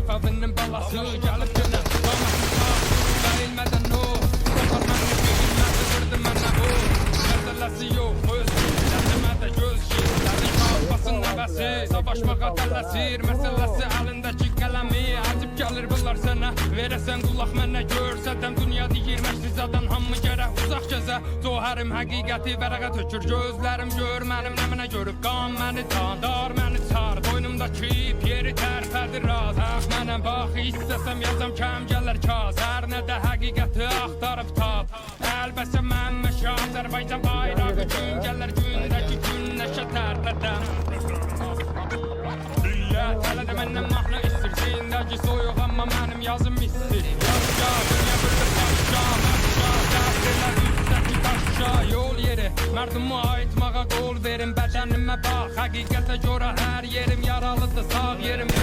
səfəvinin balası gəlib günə Dəyilmədən o Qotar mənə gülmədi vurdu mənə o Məsələsi yox öz Dəmədə göz şiirləri Qalbasın nəvəsi Savaşmağa tələsir Məsələsi əlindəki qələmi Acib gəlir bunlar sənə Verəsən qulaq mənə görsədəm Dünya deyir məşrizadan hamı gərək uzaq gəzə Zohərim həqiqəti vərəqə tökür Gözlərim gör mənim nəminə görüb Qan məni dar məni çar Boynumdakı ip yeri tərpədir raz Əx mənəm bax istəsəm yazam kəm gələr kaz Hər nədə həqiqəti axtarıb tat Əlbəsə mən məşə Azərbaycan bayrağı gün gələr gündəki gün nəşə tərpədəm Millət hələ də məndən mahnı istir Zindəki soyuq amma mənim yazım istir Yaşa dünya bir başqa Məşqa dərdilər üstəki daşqa Yol yeri mərdummu aytmağa qol verin Bədənimə bax həqiqətə görə hər yerim yaralıdır Sağ yerim